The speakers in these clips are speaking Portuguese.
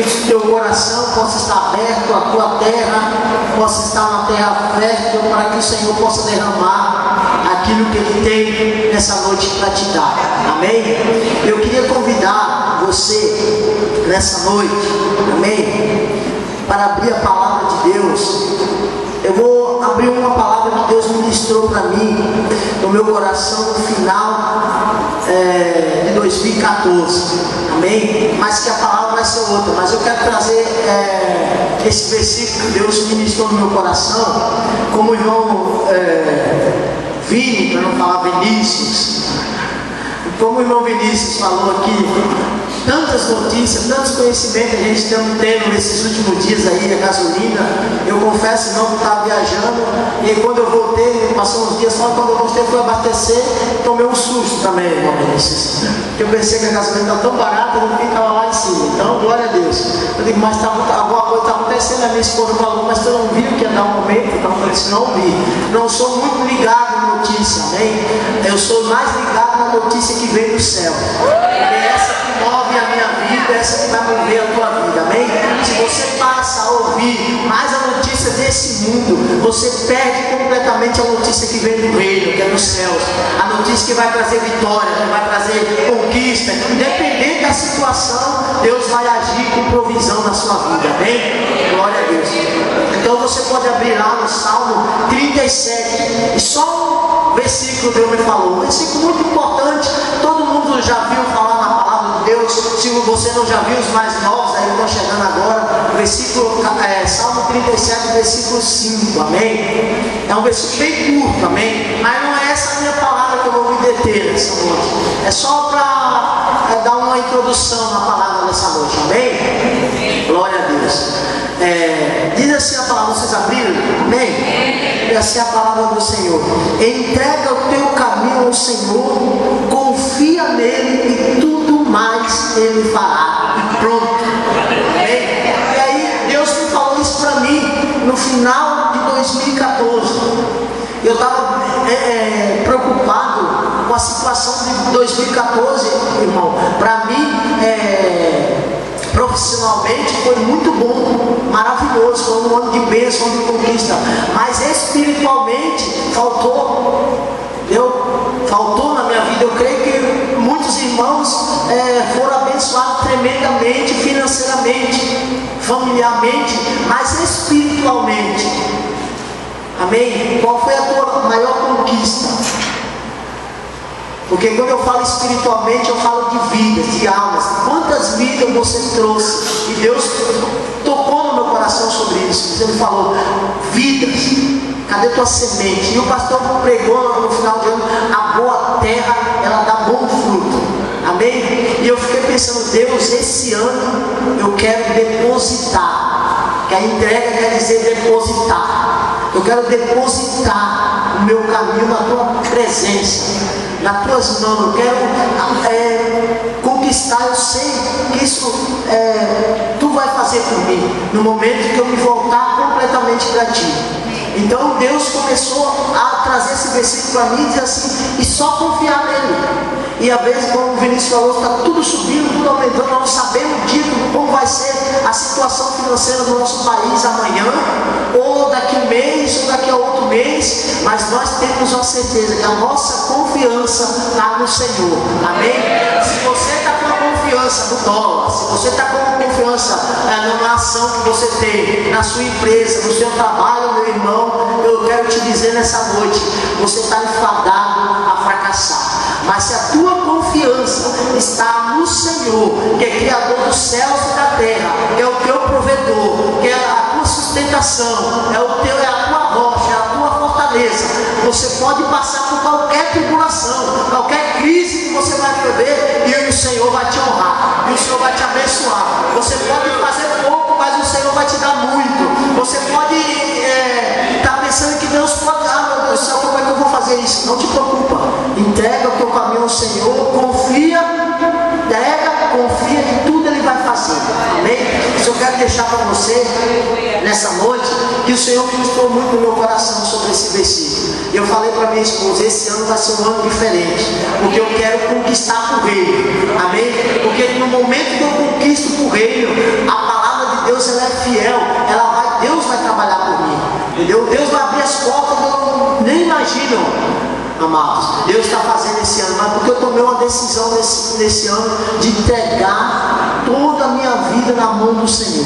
que o teu coração possa estar aberto, a tua terra possa estar uma terra fértil, para que o Senhor possa derramar aquilo que Ele tem nessa noite para te dar. Amém? Eu queria convidar você nessa noite, amém, para abrir a palavra de Deus. Eu vou abrir uma palavra que Deus ministrou para mim no meu coração no final de 2014, amém? Mas que a palavra vai ser outra. Mas eu quero trazer esse versículo que Deus ministrou no meu coração, como o irmão Vini, para não falar Vinícius, como o irmão Vinícius falou aqui. Tantas notícias, tantos conhecimentos a gente está tendo nesses últimos dias aí, a gasolina. Eu confesso, irmão, que eu estava viajando, e aí quando eu voltei, passou uns dias, só quando eu voltei, fui abastecer, tomei um susto também, irmão Vinícius. Eu pensei que a gasolina estava tão barata, eu não ficava lá em cima. Então, glória a Deus. Eu digo, mas alguma coisa está acontecendo. A minha esposa falou, mas tu não viu que ia dar um momento? Então, eu disse, não vi. Não sou muito ligado na notícia, amém? Eu sou mais ligado na notícia que vem do céu. É essa que move a minha vida, essa que vai mover a tua vida, amém? Se você passa a ouvir mais a notícia desse mundo, você perde completamente a notícia que vem do reino, que é dos céus, a notícia que vai trazer vitória, que vai trazer conquista. Independente da situação, Deus vai agir com provisão na sua vida, amém? Glória a Deus. Então você pode abrir lá no Salmo 37, e só um versículo Deus me falou, um versículo muito importante. Todo mundo já viu falar na palavra de Deus. Se você não já viu, os mais novos aí estão chegando agora, versículo, Salmo 37, versículo 5, amém? É um versículo bem curto, amém? Mas não é essa a minha palavra que eu vou me deter nessa noite. É só para dar uma introdução na palavra nessa noite, amém? Glória a Deus. Diz assim a palavra, vocês abriram? Amém? Diz assim a palavra do Senhor: entrega o teu caminho ao Senhor, confia nele e tudo mais ele fará. E pronto. Amém? E aí Deus me falou isso para mim no final de 2014. Eu estava preocupado com a situação de 2014, irmão. Para mim, profissionalmente foi muito bom, maravilhoso, foi um ano de bênção, de conquista, mas espiritualmente faltou na minha vida. Eu creio que muitos irmãos foram abençoados tremendamente, financeiramente, familiarmente, mas espiritualmente, amém? Qual foi a tua maior conquista? Porque quando eu falo espiritualmente, eu falo de vidas, de almas. Quantas vidas você trouxe? E Deus tocou no meu coração sobre isso. Ele falou, vidas, cadê tua semente? E o pastor pregou no final de ano, a boa terra, ela dá bom fruto. Amém? E eu fiquei pensando, Deus, esse ano eu quero depositar. Que a entrega quer dizer depositar. Eu quero depositar o meu caminho na tua presença, nas tuas mãos. Eu quero conquistar. Eu sei que isso tu vai fazer por mim no momento que eu me voltar completamente para ti. Então Deus começou a trazer esse versículo para mim e dizer assim, e só confiar nele. E às vezes, como o Vinícius falou, está tudo subindo, tudo aumentando. Nós não sabemos o dia como vai ser a situação financeira do nosso país amanhã, ou daqui um mês, ou daqui a outro mês, mas nós temos uma certeza que a nossa confiança está no Senhor, amém? Se você está com a confiança no dólar, se você está com a confiança na ação que você tem, na sua empresa, no seu trabalho, meu irmão, eu quero te dizer nessa noite, você está enfadado a fracassar. Mas se a tua confiança está no Senhor, que é Criador dos céus e da terra, que é o teu provedor, que é a tua sustentação, é a tua rocha, é a tua fortaleza, você pode passar por qualquer tribulação, qualquer crise que você vai viver, e o Senhor vai te honrar, e o Senhor vai te abençoar. Você pode fazer pouco, mas o Senhor vai te dar muito. Você pode estar pensando que Deus pode, meu Deus do céu, como é que eu vou fazer isso? Não te preocupa, entrega o teu caminho ao Senhor, confia que tudo Ele vai fazer, amém? Isso eu quero deixar para você nessa noite, que o Senhor ministrou muito no meu coração sobre esse versículo. Eu falei para minha esposa, esse ano vai ser um ano diferente, porque eu quero conquistar o reino, amém? Porque no momento que eu conquisto o reino, a amados. Deus está fazendo esse ano, mas porque eu tomei uma decisão nesse ano de entregar toda a minha vida na mão do Senhor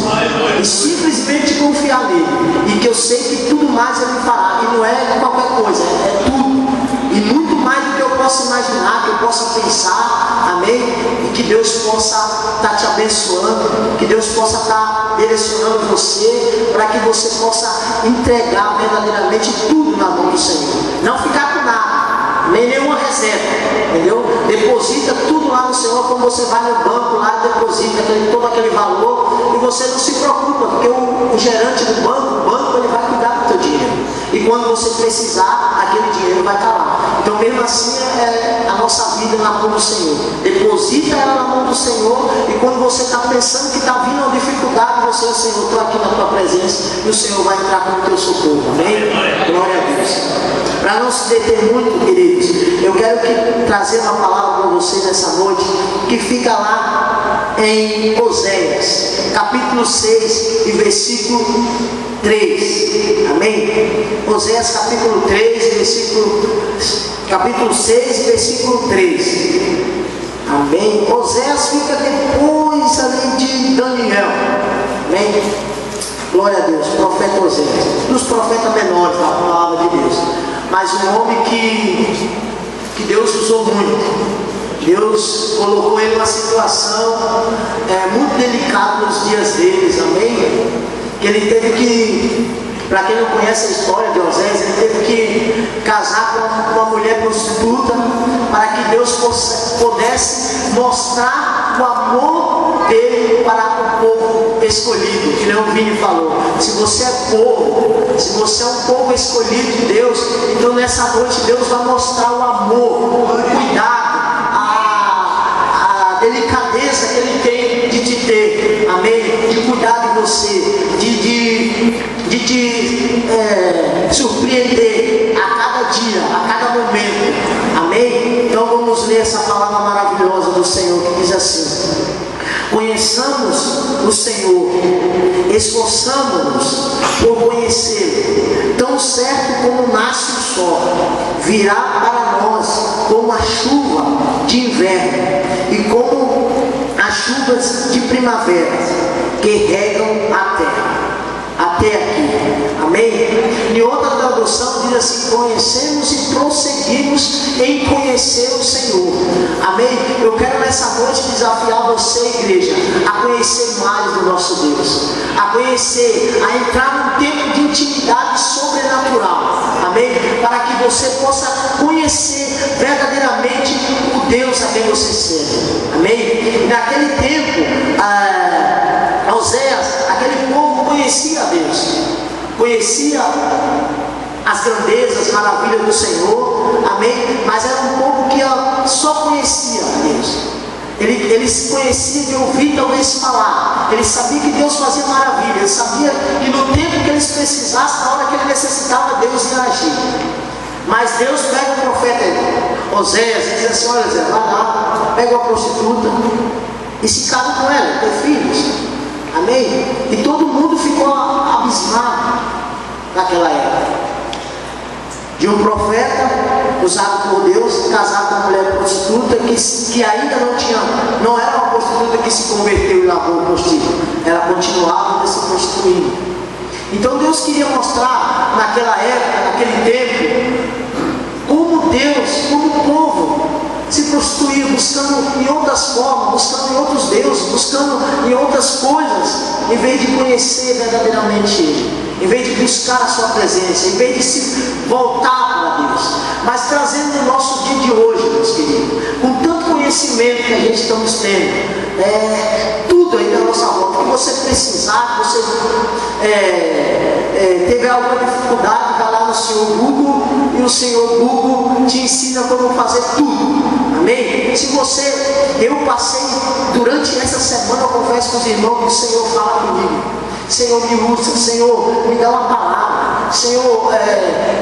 e simplesmente confiar nele, e que eu sei que tudo mais Ele fará, e não é qualquer coisa, é tudo, e muito mais do que eu possa imaginar, que eu possa pensar, amém? E que Deus possa estar te abençoando, que Deus possa estar direcionando você, para que você possa entregar verdadeiramente tudo na mão do Senhor, não ficar com nada, nem nenhuma reserva, entendeu? Deposita tudo lá no Senhor, quando você vai no banco lá, deposita todo aquele valor, e você não se preocupa, porque o gerente do banco ele vai cuidar do teu dinheiro, e quando você precisar, aquele dinheiro vai estar lá. Então mesmo assim é a nossa vida na mão do Senhor, deposita ela na mão do Senhor, e quando você está pensando que está vindo uma dificuldade, você, Senhor, estou aqui na tua presença, e o Senhor vai entrar com o teu socorro, amém? Glória a Deus. Para não se deter muito, queridos, eu quero trazer uma palavra para você nessa noite, que fica lá em Oséias, capítulo 6 e versículo 3, amém? Oséias capítulo 3, capítulo 6 e versículo 3, amém? Oséias fica depois ali de Daniel, amém? Glória a Deus, profeta Oséias, dos profetas menores da palavra de Deus, mas um homem que Deus usou muito. Deus colocou ele numa situação muito delicada nos dias deles, amém? Que ele teve que, para quem não conhece a história de Oséias, ele teve que casar com uma mulher prostituta, para que Deus pudesse mostrar o amor dele para o povo escolhido, que nem o Vini falou. Se você é povo, se você é um povo escolhido de Deus, então nessa noite Deus vai mostrar o amor, o cuidado, a delicadeza que Ele tem de te ter, amém? De cuidar de você, de te surpreender a cada dia, a cada momento, amém? Então vamos ler essa palavra maravilhosa do Senhor, que diz assim: conheçamos o Senhor, esforçamo-nos por conhecê-lo. Tão certo como nasce o sol, virá para nós como a chuva de inverno e como as chuvas de primavera que regam a terra. Até aqui, amém? Em outra tradução diz assim: conhecemos e prosseguimos em conhecer o Senhor, amém? Eu quero nessa noite desafiar você, igreja, a conhecer mais do nosso Deus, a conhecer, a entrar num tempo de intimidade sobrenatural, amém? Para que você possa conhecer verdadeiramente o Deus a quem você serve, amém? E naquele tempo, Oséias, aquele povo conhecia a Deus, conhecia as grandezas, maravilhas do Senhor, amém? Mas era um povo que só conhecia a Deus. Eles conheciam de ouvir, talvez falar. Eles sabiam que Deus fazia maravilha. Eles sabiam que no tempo que eles precisassem, na hora que ele necessitava, Deus ia agir. Mas Deus pega o profeta Oséias e diz assim: olha, Zé, vai lá, pega uma prostituta e se casa com ela, tem filhos. Amém? E todo mundo ficou abismado naquela época. De um profeta usado por Deus, casado com uma mulher prostituta que ainda não era uma prostituta que se converteu e lavou o prostíbulo. Ela continuava se prostituindo. Então Deus queria mostrar naquela época, naquele tempo, como Deus, como o povo se prostituía, buscando em outras formas, buscando em outros deuses, buscando em outras coisas, em vez de conhecer verdadeiramente Ele, em vez de buscar a sua presença, em vez de se voltar para Deus. Mas trazendo o nosso dia de hoje, meus queridos, com tanto conhecimento que a gente estamos tendo, tudo aí da nossa volta, que você precisar, que você teve alguma dificuldade, vai lá no Senhor Google, e o Senhor Google te ensina como fazer tudo. Amém? Se eu passei durante essa semana, eu confesso com os irmãos, que o Senhor fala comigo. Senhor, me usa, Senhor, me dá uma palavra. Senhor,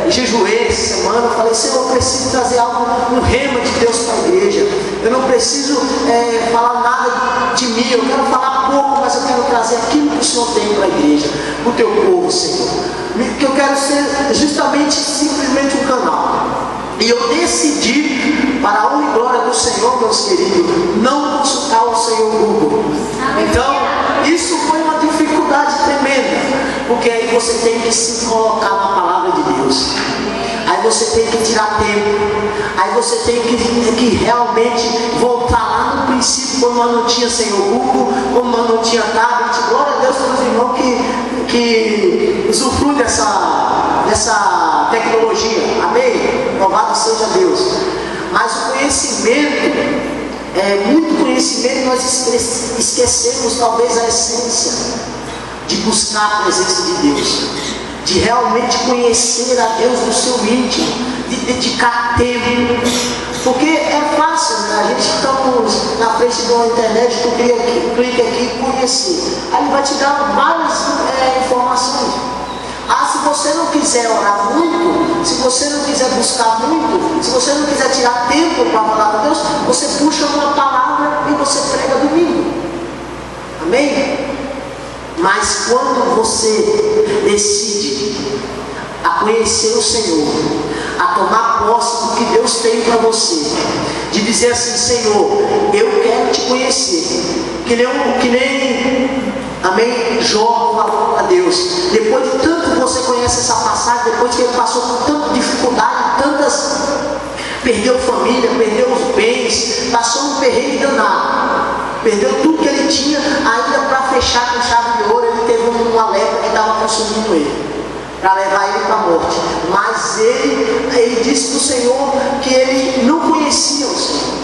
jejuei essa semana, eu falei: Senhor, eu preciso trazer algo, um rema de Deus para a igreja. Eu não preciso falar nada de mim, eu quero falar pouco, mas eu quero trazer aquilo que o Senhor tem para a igreja, para o teu povo, Senhor. Que eu quero ser justamente, simplesmente um canal. E eu vão, meus queridos, não consultar o Senhor Google. Então, isso foi uma dificuldade tremenda, porque aí você tem que se colocar na palavra de Deus. Aí você tem que tirar tempo. Aí você tem que realmente voltar lá no princípio, quando nós não tinha Senhor Google, quando nós não tinha tablet. Glória a Deus pelos irmãos que usufruem dessa tecnologia. Amém? Louvado seja Deus. Mas o conhecimento, muito conhecimento, nós esquecemos talvez a essência de buscar a presença de Deus, de realmente conhecer a Deus no seu íntimo, de dedicar tempo. Porque é fácil, né? A gente estamos na frente de uma internet, tu clica aqui e conhecer. Aí ele vai te dar várias informações. Se você não quiser orar muito, se você não quiser buscar muito, se você não quiser tirar tempo para falar com Deus, você puxa uma palavra e você prega domingo. Amém? Mas quando você decide a conhecer o Senhor, a tomar posse do que Deus tem para você, de dizer assim: Senhor, eu quero te conhecer, que nem amém, Jó falou a Deus, depois de tanto que você conhece essa passagem, depois que ele passou por tanta dificuldade, perdeu família, perdeu os bens, passou um perrengue danado, perdeu tudo que ele tinha, ainda para fechar com chave de ouro, ele teve uma lepra que estava consumindo ele, para levar ele para a morte. Mas ele disse para o Senhor que ele não conhecia o Senhor.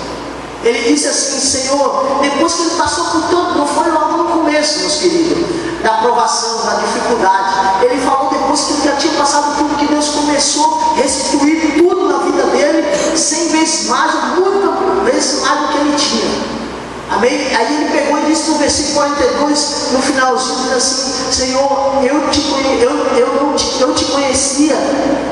Ele disse assim: Senhor, depois que ele passou por tanto, não foi logo no começo, meus queridos, da provação, da dificuldade. Ele falou depois que ele já tinha passado tudo, que Deus começou a restituir tudo na vida dele, 100 vezes mais, muitas vezes mais do que ele tinha. Amém? Aí ele pegou e disse no versículo 42, no finalzinho, diz assim: Senhor, eu te conhecia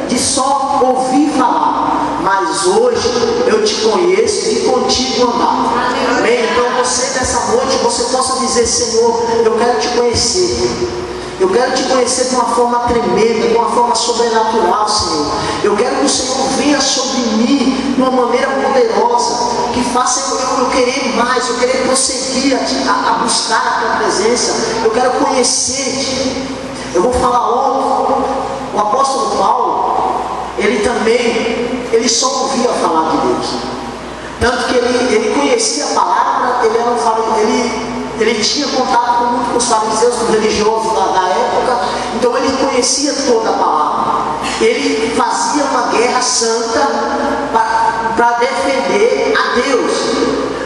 de só ouvir falar, mas hoje eu te conheço de contigo andar. Amém? Então você nessa noite, você possa dizer: Senhor, eu quero te conhecer. Eu quero te conhecer de uma forma tremenda, de uma forma sobrenatural, Senhor. Eu quero que o Senhor venha sobre mim de uma maneira poderosa, que faça eu querer mais, eu querer prosseguir a buscar a tua presença. Eu quero conhecer-te. Eu vou falar outro. O apóstolo Paulo, ele só ouvia falar de Deus. Tanto que ele conhecia a palavra, ele tinha contato com os fariseus, com os religiosos da época, então ele conhecia toda a palavra. Ele fazia uma guerra santa para defender a Deus,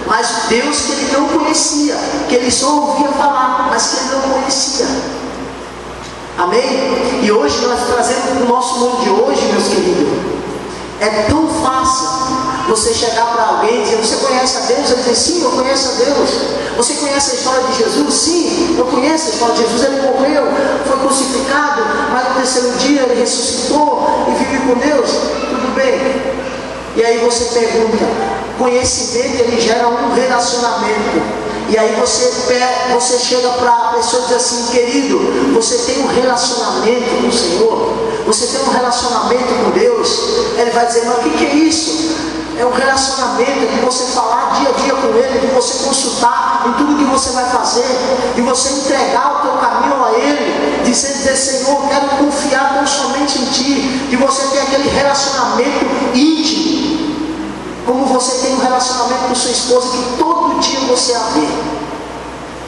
mas Deus que ele não conhecia, que ele só ouvia falar, mas que ele não conhecia. Amém? E hoje nós trazemos para o nosso mundo de hoje, meus queridos, é tão fácil você chegar para alguém e dizer: você conhece a Deus? Ele diz: sim, eu conheço a Deus. Você conhece a história de Jesus? Sim, eu conheço a história de Jesus. Ele morreu, foi crucificado, mas no terceiro dia ele ressuscitou e vive com Deus. Tudo bem. E aí você pergunta: conhecimento, ele gera um relacionamento. E aí você chega para a pessoa e diz assim: querido, você tem um relacionamento com o Senhor? Você tem um relacionamento com Deus? Ele vai dizer: mas o que é isso? É um relacionamento de você falar dia a dia com Ele, de você consultar em tudo que você vai fazer, de você entregar o teu caminho a Ele, de você dizer: Senhor, quero confiar tão somente em Ti, de você ter aquele relacionamento íntimo, como você tem um relacionamento com sua esposa, que todo dia você a vê.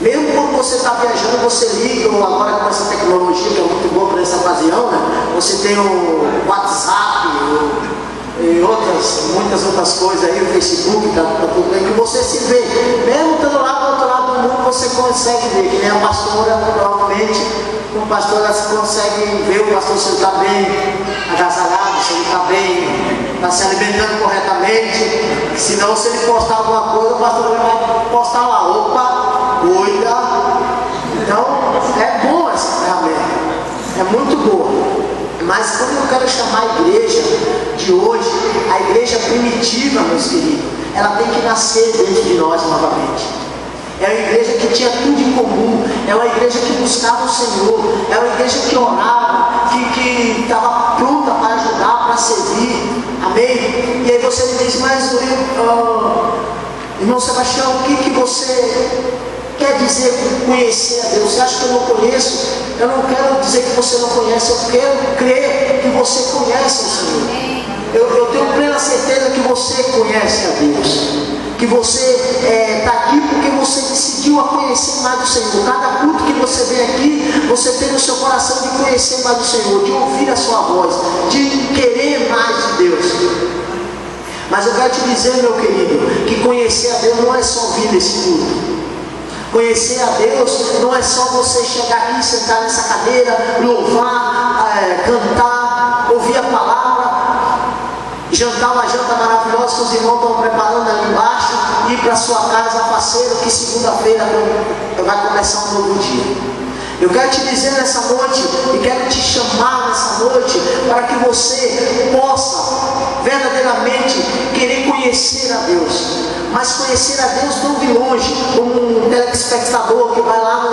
Mesmo quando você está viajando, você liga, ou agora com essa tecnologia que é muito boa para essa ocasião, né? Você tem o WhatsApp, e muitas outras coisas aí, o Facebook, tá tudo bem, que você se vê. Mesmo estando lá do outro lado do mundo, você consegue ver, que nem a pastora, provavelmente, como pastora, você consegue ver o pastor se ele está bem agasalhado, se ele está bem, está se alimentando corretamente. Senão, se ele postar alguma coisa, o pastor vai postar lá: opa, cuida. Então, é boa essa ferramenta, é muito boa. Mas quando eu quero chamar a igreja de hoje, a igreja primitiva, meus queridos, ela tem que nascer dentro de nós novamente. É uma igreja que tinha tudo em comum, é uma igreja que buscava o Senhor, é uma igreja que orava, que estava pronta para ajudar, para servir. Amém? E aí você me diz: mas Irmão Sebastião, o que você quer dizer com conhecer a Deus? Você acha que eu não conheço? Eu não quero dizer que você não conhece, eu quero crer que você conhece o Senhor. Eu tenho plena certeza que você conhece a Deus, que você está aqui porque você decidiu a conhecer mais do Senhor. Cada culto que você vem aqui, você tem no seu coração de conhecer mais do Senhor, de ouvir a sua voz, de querer mais de Deus. Mas eu quero te dizer, meu querido, que conhecer a Deus não é só vir nesse culto. Conhecer a Deus não é só você chegar aqui, sentar nessa cadeira, louvar, cantar, ouvir a palavra, jantar uma janta maravilhosa que os irmãos estão preparando ali embaixo, ir para sua casa faceiro, que segunda-feira vai começar um novo dia. Eu quero te dizer nessa noite, e quero te chamar nessa noite, para que você possa verdadeiramente querer conhecer a Deus. Mas conhecer a Deus não de longe, como um telespectador que vai lá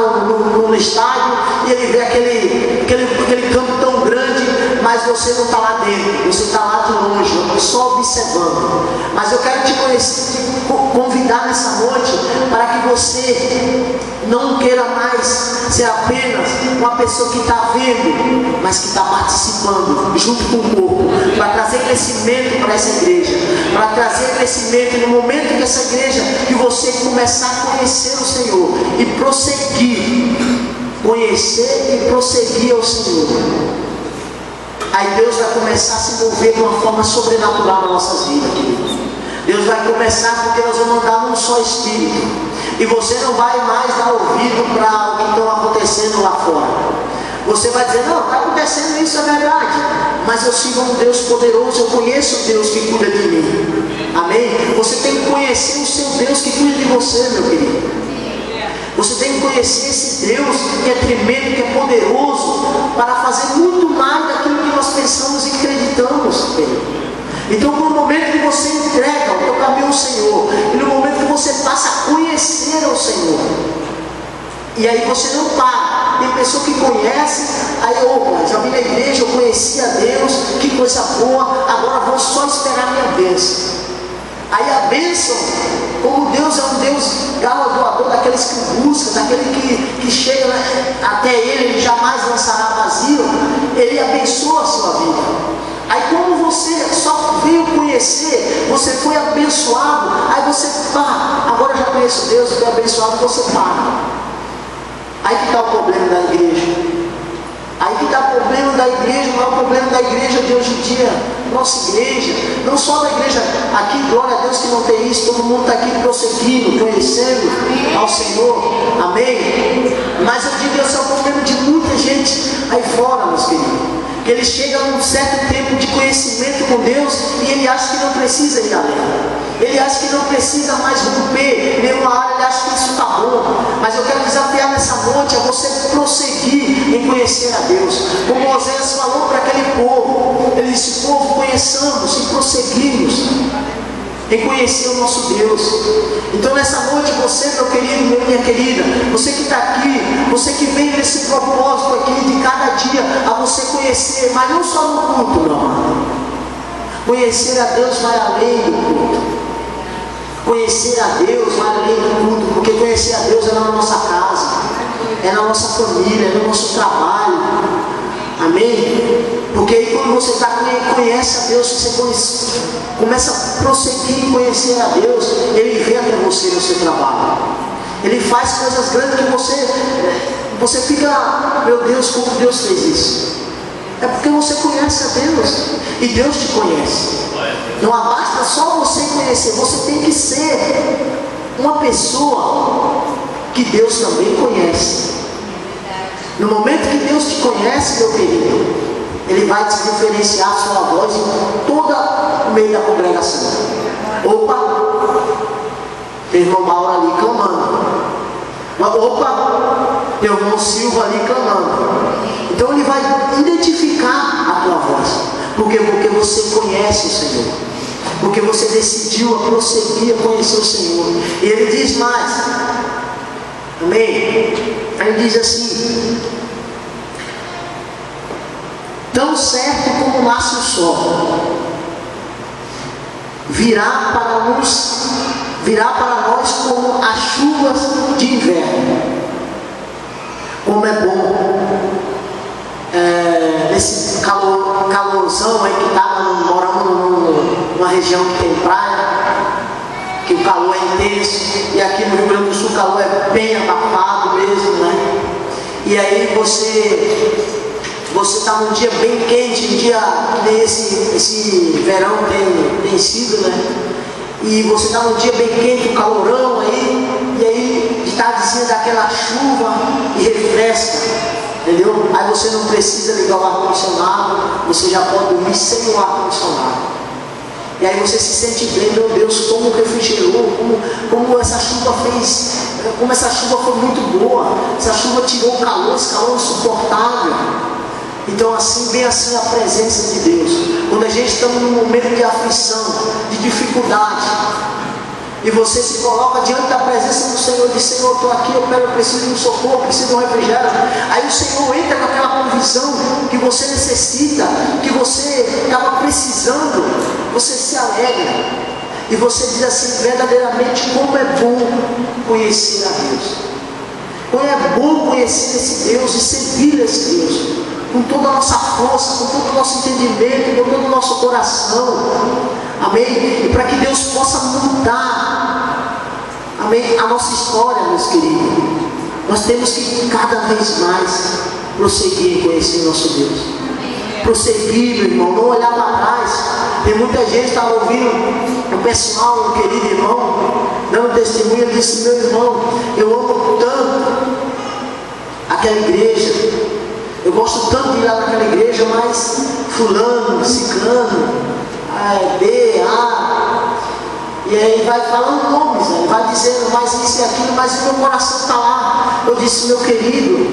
no estádio e ele vê aquele campo tão grande, mas você não está lá dentro, você está lá de longe, só observando. Mas eu quero te convidar nessa noite para que você não queira mais ser apenas uma pessoa que está vendo, mas que está participando junto com o corpo, para trazer crescimento para essa igreja, para trazer crescimento no momento que essa igreja, que você começar a conhecer o Senhor e prosseguir, conhecer e prosseguir ao Senhor. Aí Deus vai começar a se mover de uma forma sobrenatural nas nossas vidas, querido. Deus vai começar porque nós vamos andar num só espírito. E você não vai mais dar ouvido para o que está acontecendo lá fora. Você vai dizer, não, está acontecendo isso, é verdade. Mas eu sigo um Deus poderoso, eu conheço o Deus que cuida de mim. Amém? Você tem que conhecer o seu Deus que cuida de você, meu querido. Você tem que conhecer esse Deus que é tremendo, que é poderoso, para fazer muito mais daquilo que nós pensamos e acreditamos, querido. Então, no momento que você entrega o teu caminho ao Senhor, e no momento que você passa a conhecer ao Senhor, e aí você não para. Tem pessoa que conhece, aí opa, já vim na igreja, eu conheci a Deus, que coisa boa, agora vou só esperar a minha bênção. Aí a bênção, como Deus é um Deus galardoador, daqueles que busca, daquele que chega até Ele jamais lançará vazio, Ele abençoa a sua vida. Aí como você só veio conhecer, você foi abençoado, aí você, agora eu já conheço Deus, fui abençoado, você para. Aí que está o problema da igreja. Aí que está o problema da igreja, não é o problema da igreja de hoje em dia. Nossa igreja, não só da igreja aqui, glória a Deus que não tem isso, todo mundo está aqui prosseguindo, conhecendo ao Senhor, amém? Mas eu digo, esse é o problema de muita gente aí fora, meus queridos. Que ele chega a um certo tempo de conhecimento com Deus e ele acha que não precisa ir além. Ele acha que não precisa mais romper nenhuma área, ele acha que isso está bom. Mas eu quero desafiar nessa noite a você prosseguir em conhecer a Deus. Como Moisés falou para aquele povo, ele disse, povo, conheçamos e prosseguimos em conhecer o nosso Deus. Então nessa noite você, meu querido, minha querida, você que está aqui, você que vem nesse propósito aqui de cada dia a você conhecer, mas não só no culto, não. Conhecer a Deus vai além do culto. Conhecer a Deus vai além do culto, porque conhecer a Deus é na nossa casa, é na nossa família, é no nosso trabalho. Amém? Porque aí quando você conhece a Deus, você começa a prosseguir em conhecer a Deus, Ele vem até você no seu trabalho. Ele faz coisas grandes que você fica, meu Deus, como Deus fez isso? É porque você conhece a Deus e Deus te conhece. Não basta só você conhecer, você tem que ser uma pessoa que Deus também conhece. No momento que Deus te conhece, meu querido, Ele vai te diferenciar a sua voz em todo o meio da congregação. Opa, meu irmão Mauro ali clamando. Opa, meu irmão Silva ali clamando. Então Ele vai identificar a tua voz. Porque você conhece o Senhor. Porque você decidiu a prosseguir a conhecer o Senhor. E Ele diz mais. Amém? Ele diz assim: tão certo como nasce o sol, virá para nos virá para nós como as chuvas de inverno. Como é bom nesse calorzão aí que está morando numa região que tem praia, que o calor é intenso, e aqui no Rio Grande do Sul o calor é bem abafado mesmo, né? E aí você está num dia bem quente, um dia que nem esse verão tem sido, né? E você está num dia bem quente, um calorão aí, e aí de tardezinha dá aquela chuva e refresca, entendeu? Aí você não precisa ligar o ar-condicionado, você já pode dormir sem o ar-condicionado. E aí você se sente bem, meu Deus, como refrigerou, como essa chuva fez, como essa chuva foi muito boa, essa chuva tirou o calor, esse calor insuportável. Então assim, bem assim a presença de Deus. Quando a gente está num momento de aflição, de dificuldade, e você se coloca diante da presença do Senhor, diz: Senhor, estou aqui, eu preciso de um socorro, preciso de um refrigério. Aí o Senhor entra com aquela provisão que você necessita, que você estava precisando, você se alegra, e você diz assim: verdadeiramente, como é bom conhecer a Deus, como é bom conhecer esse Deus e servir esse Deus, com toda a nossa força, com todo o nosso entendimento, com todo o nosso coração. Amém? E para que Deus possa mudar, amém, a nossa história, meus queridos, nós temos que cada vez mais prosseguir em conhecer nosso Deus. Prosseguir, meu irmão, não olhar para trás. Tem muita gente que está ouvindo, o pessoal, um querido irmão, dando testemunho, disse: meu irmão, eu amo tanto aquela igreja, eu gosto tanto de ir lá naquela igreja, mas fulano, ciclano, B, A, e aí vai falando nomes, né? Vai dizendo mais isso e aquilo, mas o meu coração está lá. Eu disse: meu querido,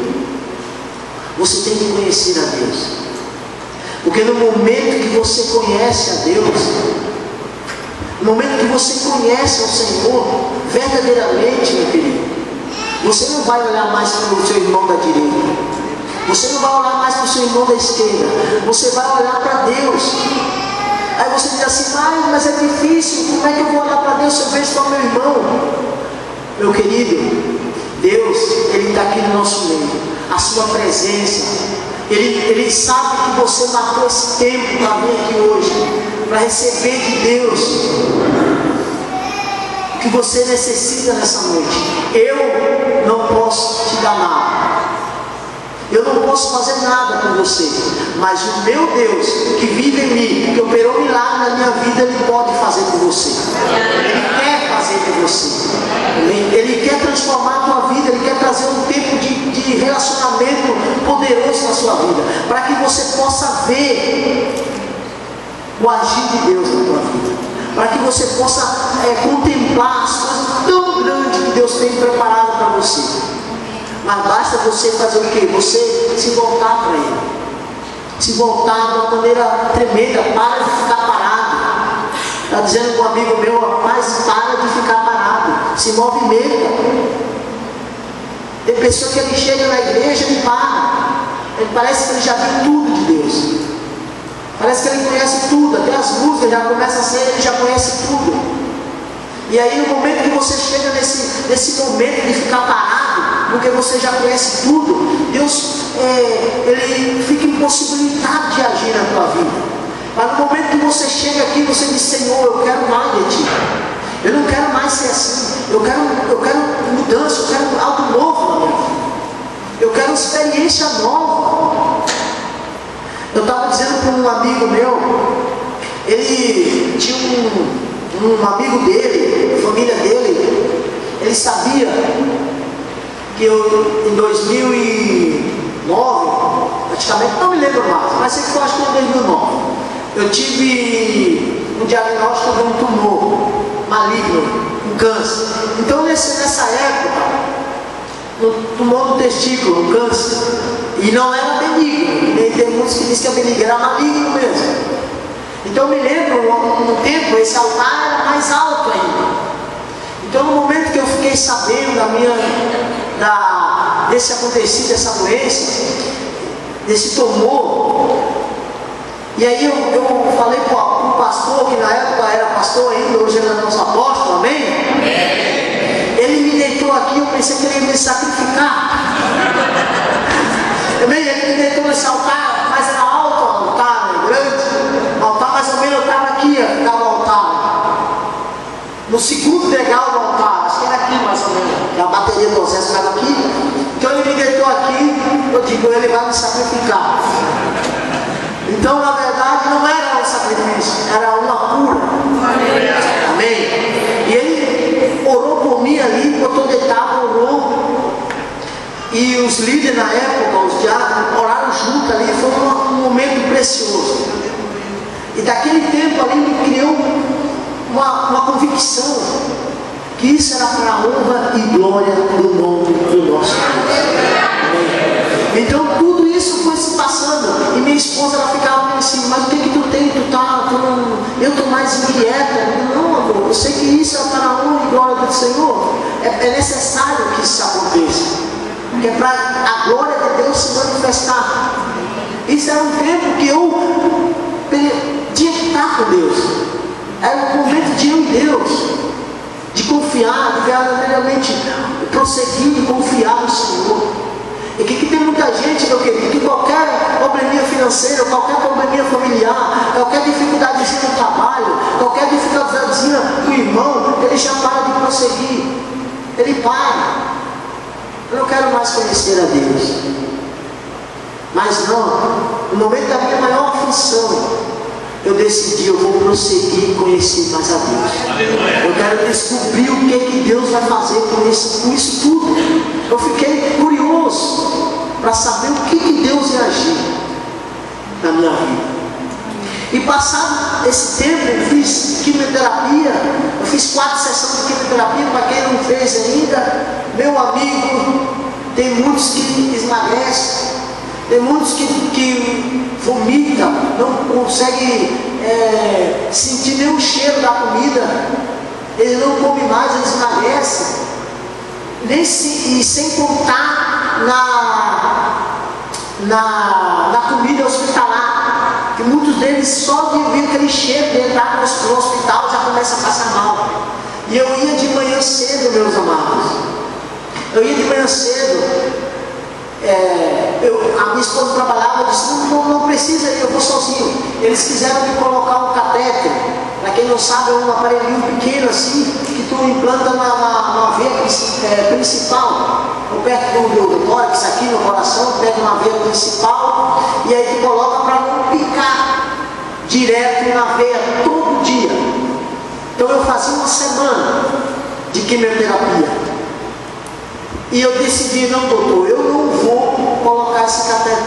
você tem que conhecer a Deus, porque no momento que você conhece a Deus, no momento que você conhece o Senhor verdadeiramente, meu querido, você não vai olhar mais para o seu irmão da direita, você não vai olhar mais para o seu irmão da esquerda, você vai olhar para Deus. Aí você diz assim: mas é difícil, como é que eu vou olhar para Deus se eu vejo só meu irmão? Meu querido, Deus, Ele está aqui no nosso meio, a sua presença, Ele sabe que você marcou esse tempo para vir aqui hoje, para receber de Deus o que você necessita nessa noite. Eu não posso te dar nada, eu não posso fazer nada por você, mas o meu Deus que vive em mim, que operou milagre na minha vida, Ele pode fazer por você. Ele quer fazer por você. Ele quer transformar a tua vida, Ele quer trazer um tempo de relacionamento poderoso na sua vida, para que você possa ver o agir de Deus na tua vida, para que você possa contemplar as coisas tão grandes que Deus tem preparado para você. Mas basta você fazer o quê? Você se voltar para Ele, se voltar de uma maneira tremenda. Para de ficar parado. Está dizendo com um amigo meu: rapaz, para de ficar parado, se movimenta. Tem pessoa que ele chega na igreja e para, ele parece que ele já viu tudo de Deus, parece que ele conhece tudo, até as músicas já começam a ser, ele já conhece tudo. E aí no momento que você chega nesse momento de ficar parado, porque você já conhece tudo, Deus Ele fica impossibilitado de agir na tua vida. Mas no momento que você chega aqui, você diz: Senhor, eu quero mais de Ti, eu não quero mais ser assim, eu quero mudança, eu quero algo novo na minha vida, eu quero experiência nova. Eu estava dizendo para um amigo meu, ele tinha um amigo dele, a família dele, ele sabia que eu, em 2009, praticamente, não me lembro mais, mas sei que eu acho que em 2009, eu tive um diagnóstico de um tumor maligno, um câncer. Então nessa época, um tumor no testículo, um câncer, e não era benigno, nem tem muitos que dizem que é benigno, era maligno mesmo. Então eu me lembro, no tempo, esse altar era mais alto ainda. Então no momento que eu fiquei sabendo desse acontecido, dessa doença, desse tumor, e aí eu falei para o pastor, que na época era pastor ainda, hoje ele é nosso apóstolo, amém? Ele me deitou aqui, eu pensei que ele ia me sacrificar. Amém? Ele me deitou nesse altar, mas era alto o altar, grande. O altar mais ou menos eu estava aqui, ficava o altar. No segundo degrau do altar, acho que era aqui mais ou menos. Que a bateria do Zé ficava aqui. Então ele me deitou aqui, eu digo, ele vai me sacrificar. Então, na verdade, não era um sacrifício, era uma cura. Amém? E ele orou por mim ali, botou deitado, orou. E os líderes na época, os diáconos, oraram junto ali, foi um momento precioso. E daquele tempo ali me criou uma convicção que isso era para a honra e glória do nome do nosso Deus. Então tudo isso foi se passando. E minha esposa, ela ficava assim, mas o que tu tem? Eu estou mais inquieta. Não, amor, eu sei que isso é para a honra e glória do Senhor. É necessário que isso aconteça. Porque é para a glória de Deus se manifestar. Isso era um tempo que eu tinha que estar com Deus. Era um momento de eu e Deus, de confiar, de verdadeiramente prosseguir, de confiar no Senhor. E que tem muita gente, meu querido, que qualquer probleminha financeira, qualquer probleminha familiar, qualquer dificuldadezinha no trabalho, qualquer dificuldadezinha com o irmão, ele já para de prosseguir. Ele para. Eu não quero mais conhecer a Deus. Mas não, no momento da minha maior aflição, eu decidi, eu vou prosseguir e conhecer mais a Deus. Eu quero descobrir o que Deus vai fazer com isso tudo. Eu fiquei curioso para saber o que Deus ia agir na minha vida. E passado esse tempo, eu fiz quimioterapia. Eu fiz 4 sessões de quimioterapia. Para quem não fez ainda, meu amigo, tem muitos que emagrecem. Tem muitos que vomitam, não conseguem sentir nem o cheiro da comida. Eles não comem mais, eles emagrecem. E sem contar na comida hospitalar. Que muitos deles só de ver aquele cheiro de entrar no hospital já começa a passar mal. E eu ia de manhã cedo, meus amados. Eu ia de manhã cedo. A minha esposa trabalhava, eu disse, não precisa ir, eu vou sozinho. Eles quiseram me colocar um catéter. Para quem não sabe, é um aparelhinho pequeno assim, que tu implanta na veia principal, perto do tórax, aqui no coração, pega uma veia principal, e aí tu coloca para não picar direto na veia todo dia. Então eu fazia uma semana de quimioterapia. E eu decidi, não, doutor, eu não vou colocar esse catéter.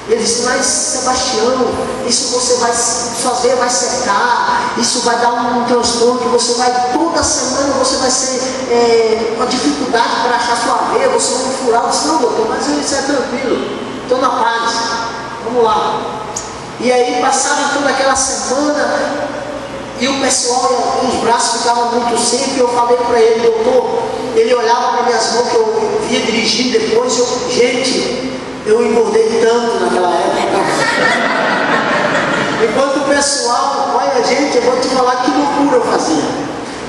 Ele disse, mas Sebastião, isso você vai fazer, vai secar, isso vai dar um transtorno que você vai, toda semana você vai ser uma dificuldade para achar sua veia, você vai furar. Eu disse, não, doutor, mas isso é tranquilo, estou na paz, vamos lá. E aí passava toda aquela semana, e o pessoal, os braços ficavam muito secos, e eu falei para ele, doutor, ele olhava para minhas mãos que eu via dirigindo depois, eu engordei tanto naquela época. Enquanto o pessoal, olha gente, eu vou te falar que loucura eu fazia.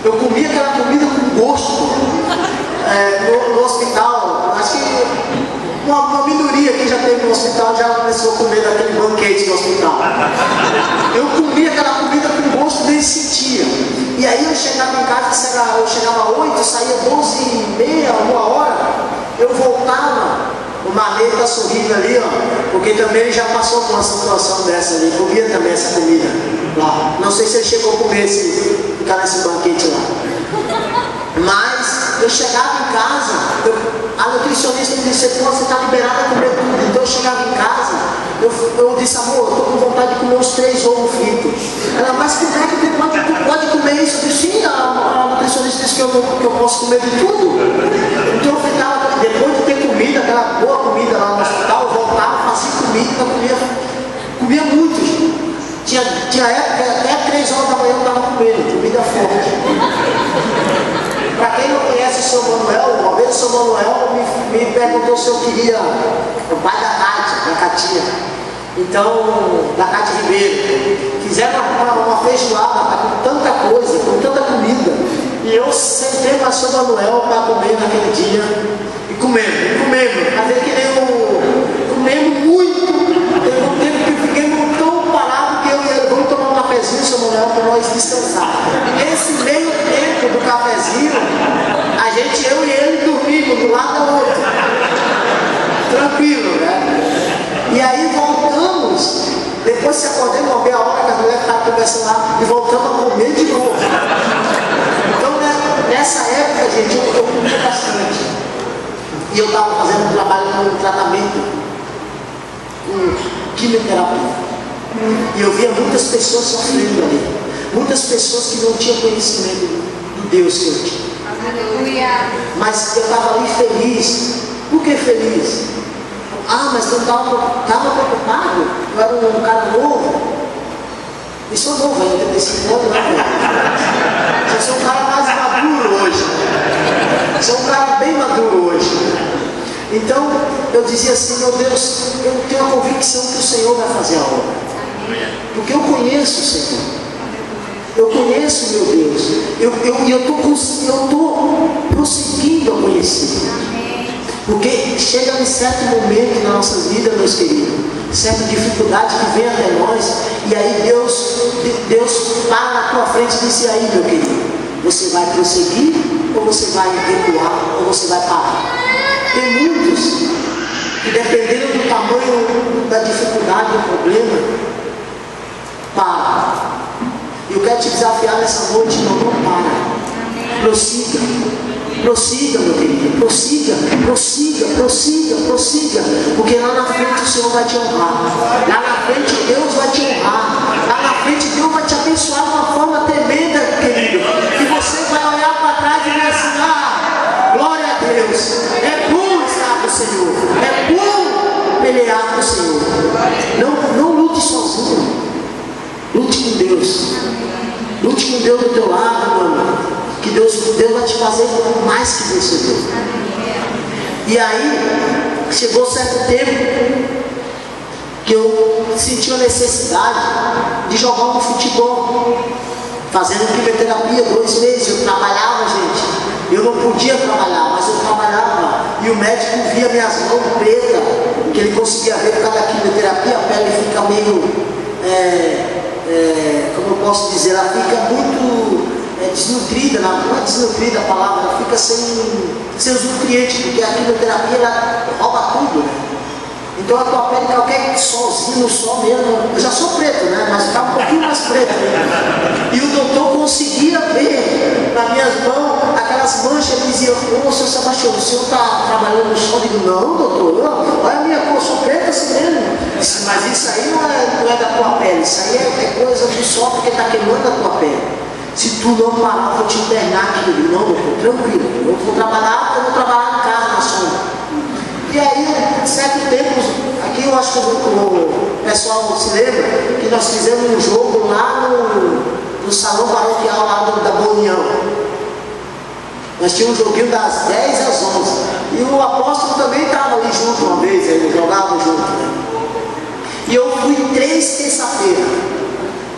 Eu comia aquela comida com gosto no hospital. Acho que uma minoria que já teve no hospital já começou a comer daquele banquete no hospital. Eu comia aquela comida com gosto, nem sentia. E aí eu chegava em casa, eu chegava às 8, saía 12h30, 1h. Eu voltava, o Marley está sorrindo ali, ó, porque também ele já passou por uma situação dessa ali, comia também essa comida lá. Não sei se ele chegou a comer ficar nesse banquete lá. Mas eu chegava em casa, a nutricionista me disse, você está liberada a comer tudo. Então eu chegava em casa, eu disse, amor, eu estou com vontade de comer uns 3 ovos fritos. Ela, mas como é que tu pode comer isso? Eu disse, sim, a nutricionista disse que eu posso comer de tudo. Então eu ficava, depois de ter comido, aquela boa comida lá no hospital, eu voltava, fazia comida, comia muito. Tinha época, até 3 horas da manhã eu estava comendo, comida forte. Para quem não conhece o seu Manuel, uma vez o seu Manuel me perguntou se eu queria o pai da Cátia, da Catinha. Então, da Cátia Ribeiro, fizeram uma feijoada com tanta coisa, com tanta comida. E eu sentei com a São Manuel para comer naquele dia. E comemos. Mas é que nem comemos muito. Teve um tempo que fiquei tão parado que eu ia, vamos tomar um cafezinho, São Manuel, para nós descansar. E nesse meio tempo do cafezinho, eu e ele dormimos do lado do outro. Tranquilo, né? E aí voltamos. Depois se acordei uma meia hora que as mulheres estavam conversando lá e voltamos a comer de novo. Então, né, nessa época, gente, eu comia bastante. E eu estava fazendo um trabalho com tratamento com quimioterapia. E eu via muitas pessoas sofrendo ali. Muitas pessoas que não tinham conhecimento do Deus que eu tinha. Mas eu estava ali feliz. Por que feliz? Mas eu estava preocupado. Eu era um cara novo. E sou novo ainda, desse ano, né? Eu sou um cara mais maduro hoje. Sou um cara bem maduro hoje. Então, eu dizia assim, meu Deus, eu tenho a convicção que o Senhor vai fazer a obra. Porque eu conheço o Senhor. Eu conheço meu Deus. Eu estou prosseguindo a conhecer. Porque chega um certo momento na nossa vida, meus queridos, certa dificuldade que vem até nós, e aí Deus para na tua frente e diz: e aí, meu querido, você vai prosseguir, ou você vai recuar, ou você vai parar? Tem muitos que, dependendo do tamanho da dificuldade, do problema, param. Eu quero te desafiar nessa noite, não para. Prossiga, meu querido, prossiga, porque lá na frente o Senhor vai te honrar, lá na frente Deus vai te honrar, lá na frente Deus vai te abençoar de uma forma tremenda, querido, que você vai olhar para trás e vai assim: glória a Deus, é bom estar com o Senhor, é bom pelear com o Senhor. Não lute sozinho, lute com Deus do teu lado, meu irmão. Que Deus vai te fazer mais que vencedor. E aí, chegou certo tempo que eu senti a necessidade de jogar um futebol, fazendo quimioterapia 2 meses. Eu trabalhava, gente. Eu não podia trabalhar, mas eu trabalhava. E o médico via minhas mãos pretas, que ele conseguia ver por causa da quimioterapia, a pele fica meio, como eu posso dizer, ela fica muito desnutrida, não é desnutrida a palavra, ela fica sem os nutrientes, porque a quimioterapia ela rouba tudo, né? Então a tua pele, qualquer solzinho, no sol mesmo, eu já sou preto, né? Mas está um pouquinho mais preto, né? E o doutor conseguia ver nas minhas mãos aquelas manchas. Ele dizia: ô, seu Sebastião, o senhor está trabalhando no sol? Eu digo: não, doutor, olha a minha cor, eu sou preta assim mesmo. Disse: mas isso aí não é da tua pele, isso aí é coisa do sol, porque está queimando a tua pele. Se tu não parar, eu vou te internar aqui. Não, doutor, tranquilo. Eu vou trabalhar em casa, na sombra. E aí, certo tempo, aqui eu acho que o pessoal se lembra que nós fizemos um jogo lá no salão paroquial lá da Boa União. Nós tínhamos um joguinho das 10 às 11. E o apóstolo também estava ali junto uma vez, ele jogava junto. E eu fui 3 terça-feira.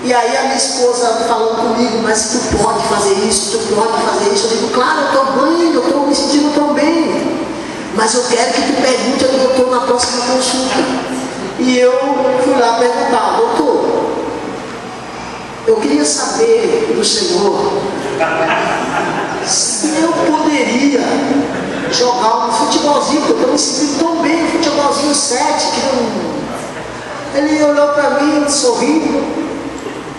E aí a minha esposa falando comigo: mas tu pode fazer isso, tu pode fazer isso. Eu digo: claro, eu estou bem, eu estou me sentindo tão bem. Mas eu quero que tu pergunte ao doutor na próxima consulta. E eu fui lá perguntar: doutor, eu queria saber do senhor se eu poderia jogar um futebolzinho, porque eu estou me sentindo tão bem, um futebolzinho 7, que não... Ele olhou para mim, sorrindo.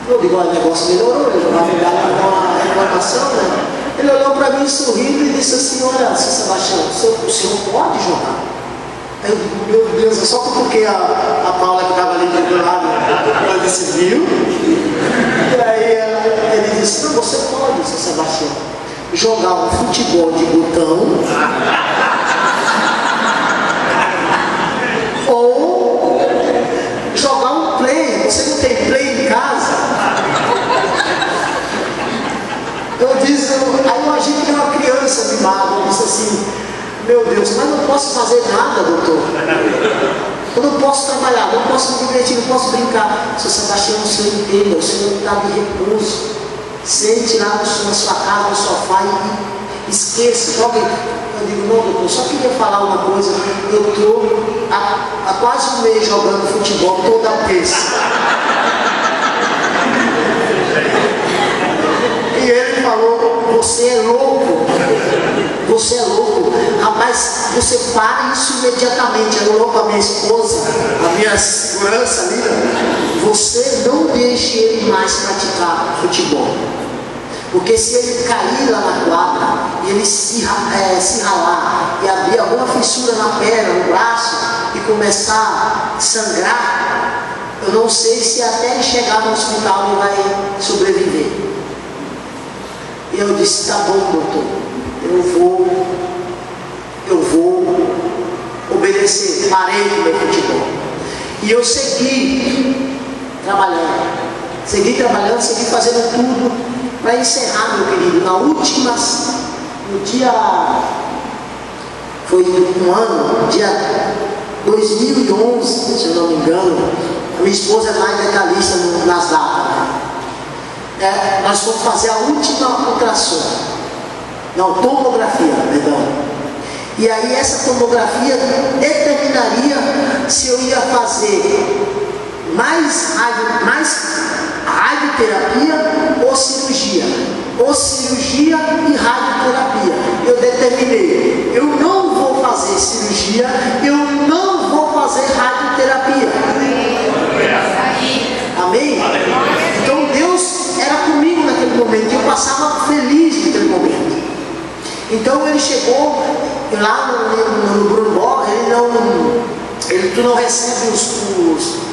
Eu digo: olha, o negócio melhorou, ele vai me dar uma reclamação, né? Ele olhou para mim sorrindo e disse assim: olha, seu Sebastião, o senhor pode jogar? Aí eu digo: meu Deus, é só porque a Paula que estava ali do meu lado, ela disse: viu? E aí ele disse: não, você pode, seu Sebastião, jogar um futebol de botão ou jogar um play. Você não tem play em casa? Aí eu agito que é uma criança mimada. Eu disse assim: meu Deus, mas não posso fazer nada, doutor. Eu não posso trabalhar, não posso me divertir, não posso brincar. Seu Sebastião, o Senhor entenda, o Senhor está de repouso. Sente lá na sua casa, no sofá e esqueça. Eu digo, não, doutor, só queria falar uma coisa. Eu estou há quase um mês jogando futebol toda terça. E ele falou, você é louco. Você é louco. Rapaz, você para isso imediatamente. Eu louco a minha esposa, a minha segurança ali. Você não deixe ele mais praticar futebol. Porque se ele cair lá na quadra, e ele se ralar, e abrir alguma fissura na perna, no braço, e começar a sangrar, eu não sei se até ele chegar no hospital ele vai sobreviver. E eu disse, tá bom, doutor, eu vou obedecer. Parei do meu futebol. E eu segui trabalhando, segui fazendo tudo para encerrar, meu querido. No dia, foi um ano, dia 2011, se eu não me engano. A minha esposa é mais detalhista nas datas. Nós fomos fazer a última ultrassom. Não, tomografia, perdão. E aí essa tomografia determinaria se eu ia fazer mais radioterapia ou cirurgia. Ou cirurgia e radioterapia. Eu determinei, eu não vou fazer cirurgia, eu não vou fazer radioterapia. Amém? Então Deus era comigo naquele momento, e eu passava feliz naquele momento. Então ele chegou lá no Bruno, tu não recebe os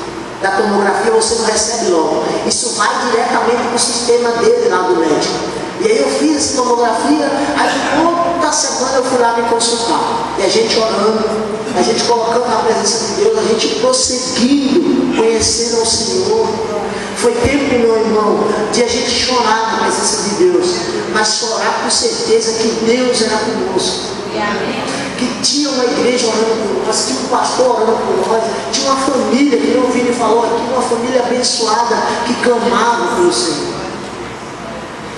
da tomografia, você não recebe logo. Isso vai diretamente para o sistema dele lá do médico. E aí eu fiz essa tomografia, aí toda semana eu fui lá me consultar. E a gente orando, a gente colocando na presença de Deus, a gente prosseguindo, conhecendo o Senhor. Foi tempo, meu irmão, de a gente chorar na presença de Deus, mas chorar com certeza que Deus era conosco. Que tinha uma igreja orando por nós, tinha um pastor orando por nós, tinha uma família, que o Vini falou aqui, uma família abençoada que clamava pelo Senhor.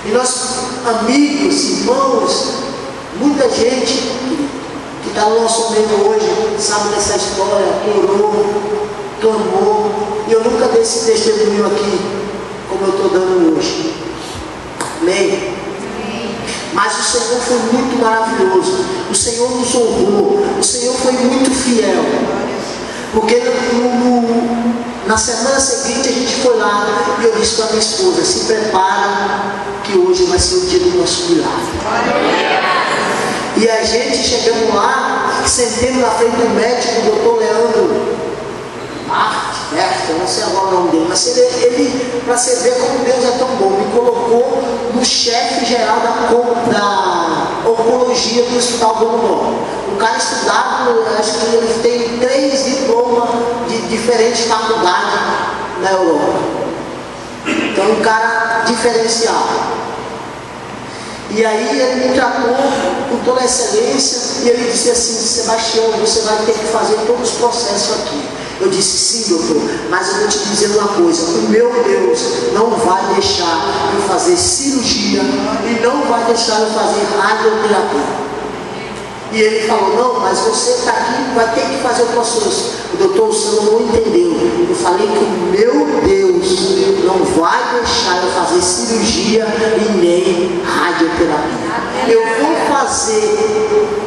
E nós, amigos, irmãos, muita gente que está no nosso meio hoje, sabe dessa história, orou, clamou, e eu nunca dei esse testemunho aqui, como eu estou dando hoje. Amém? Mas o Senhor foi muito maravilhoso, o Senhor nos honrou, o Senhor foi muito fiel, porque na semana seguinte a gente foi lá e eu disse para a minha esposa, se prepara que hoje vai ser o dia do nosso milagre. E a gente chegando lá, sentando na frente do médico, o doutor Leandro eu não sei agora o nome dele, mas ele para você ver como Deus é tão bom, me colocou no chefe geral da oncologia do Hospital Bruno. O cara estudado, acho que ele tem 3 diplomas de diferentes faculdades na Europa. Então um cara diferenciado. E aí ele me tratou com toda a excelência e ele disse assim, Sebastião, você vai ter que fazer todos os processos aqui. Eu disse, sim, doutor, mas eu vou te dizer uma coisa, o meu Deus não vai deixar eu fazer cirurgia e não vai deixar eu fazer radioterapia. E ele falou, não, mas você está aqui, vai ter que fazer o processo. O doutor, o senhor não entendeu. Eu falei que o meu Deus não vai deixar eu fazer cirurgia e nem radioterapia. Eu vou fazer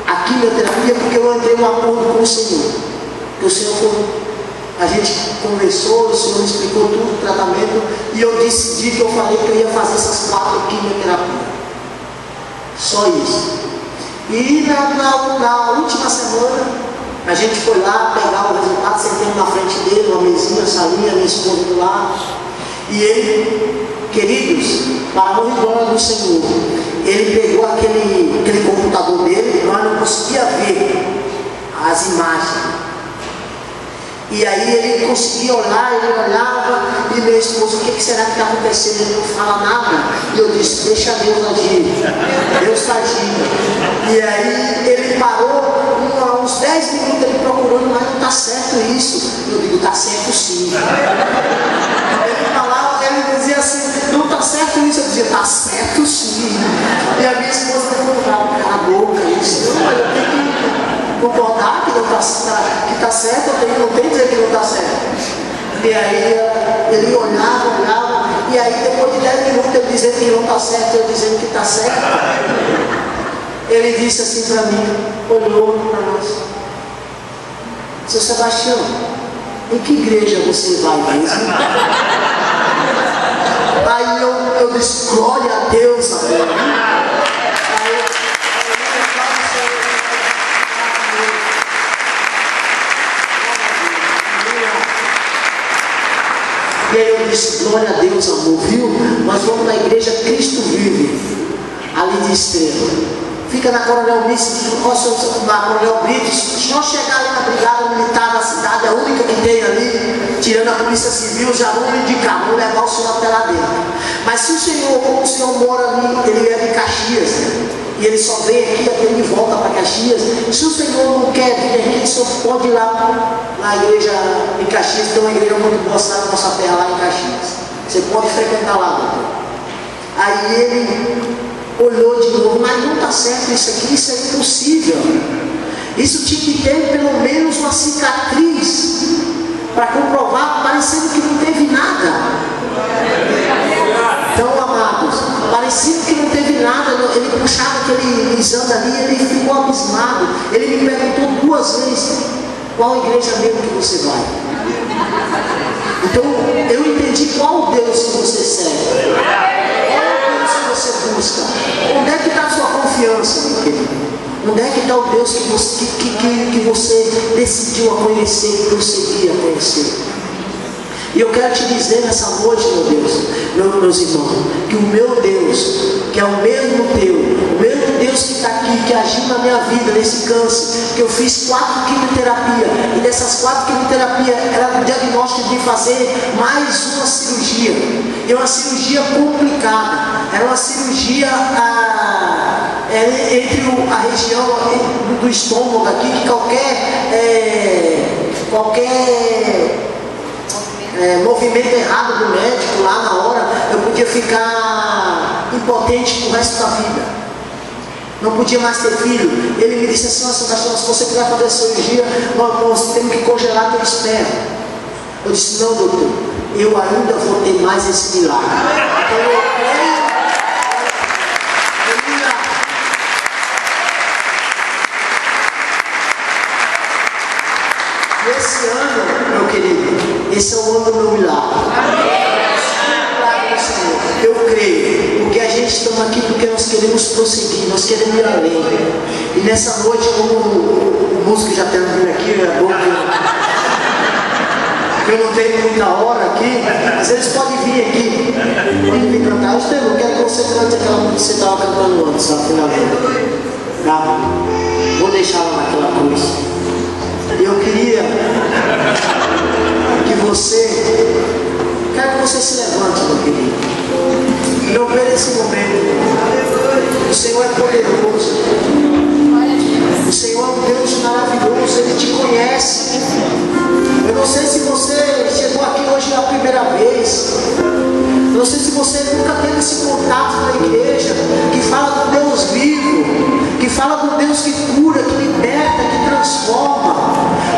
a quimioterapia porque eu entrei no acordo com o Senhor. O Senhor, a gente conversou, o Senhor me explicou tudo o tratamento, e eu decidi que eu falei que eu ia fazer essas 4 quimioterapias. Só isso. E na última semana, a gente foi lá pegar o resultado, sentamos na frente dele, uma mesinha, salinha, minha esposa do lado. E ele, queridos, para a honra e glória do Senhor, ele pegou aquele computador dele, nós não conseguíamos ver as imagens. E aí ele conseguia olhar, ele olhava, e minha esposa, o que será que está acontecendo? Ele não fala nada. E eu disse, deixa Deus agir. Deus está agindo. E aí ele parou, uns 10 minutos ele procurando, mas não está certo isso? Eu digo, está certo sim. Ele falava, ele dizia assim, não está certo isso. Eu dizia, está certo sim. E a minha esposa falava, cala a boca, isso. Mas eu tenho que concordar que está certo, eu não tenho que dizer que não está certo. E aí ele olhava, e aí depois de 10 minutos eu dizendo que não está certo, eu dizendo que está certo. Ele disse assim para mim, olhou para nós, seu Sebastião, em que igreja você vai mesmo? Aí eu disse, glória a Deus, amém. E aí eu disse, glória a Deus, amor, viu? Nós vamos na igreja Cristo Vive, ali de Estrela. Fica na Coronel Brito, se não chegar ali na brigada militar da cidade, a única que tem ali, tirando a polícia civil, já vão me indicar, vão levar o senhor até lá dentro. Mas se o senhor, como o senhor mora ali, ele é de Caxias, e ele só vem aqui até ele volta para Caxias, se o senhor não quer vir aqui, o senhor pode ir lá na igreja em Caxias, tem uma igreja muito boa na nossa terra lá em Caxias. Você pode frequentar lá, doutor. Aí ele olhou de novo, mas não está certo isso é impossível. Isso tinha que ter pelo menos uma cicatriz para comprovar, parecendo que não teve nada. Então, amados, parecia que não teve nada. Ele puxava aquele exame ali, ele ficou abismado. Ele me perguntou 2 vezes, qual igreja mesmo que você vai? Então, eu entendi qual Deus que você segue. Você busca. Onde é que está a sua confiança, meu querido? Onde é que está o Deus que você decidiu a conhecer e prosseguir a conhecer? E eu quero te dizer nessa noite, meu Deus, meus irmãos, que o meu Deus, que é o mesmo teu, o mesmo Deus que está aqui, que agiu na minha vida, nesse câncer, que eu fiz 4 quimioterapias, e dessas 4 quimioterapias era o diagnóstico de fazer mais uma cirurgia, e uma cirurgia complicada, era uma cirurgia entre a região do estômago aqui, que qualquer movimento errado do médico lá na hora, eu podia ficar impotente pro resto da vida. Não podia mais ter filho. Ele me disse assim, Sebastião, se você quiser fazer a cirurgia, nós temos que congelar teu esperma. Eu disse, não, doutor, eu ainda vou ter mais esse milagre. Então eu creio. Esse ano, meu querido, esse é o ano do meu milagre. Eu creio, porque a gente está aqui porque nós queremos prosseguir, nós queremos ir além. E nessa noite, como o músico já está vindo aqui, é bom que eu não tenho muita hora aqui, mas eles podem vir aqui, podem vir cantar. Eu quero que você cante aquela música que você estava cantando antes, finalmente. Tá? Vou deixar ela naquela cruz. Eu queria que você, quero que você se levante, meu querido. Não perca esse momento. O Senhor é poderoso. O Senhor é um Deus maravilhoso. Ele te conhece. Eu não sei se você chegou aqui hoje a primeira vez. Eu não sei se você nunca teve esse contato na igreja, que fala do Deus vivo, que fala do Deus que cura, que liberta, que transforma,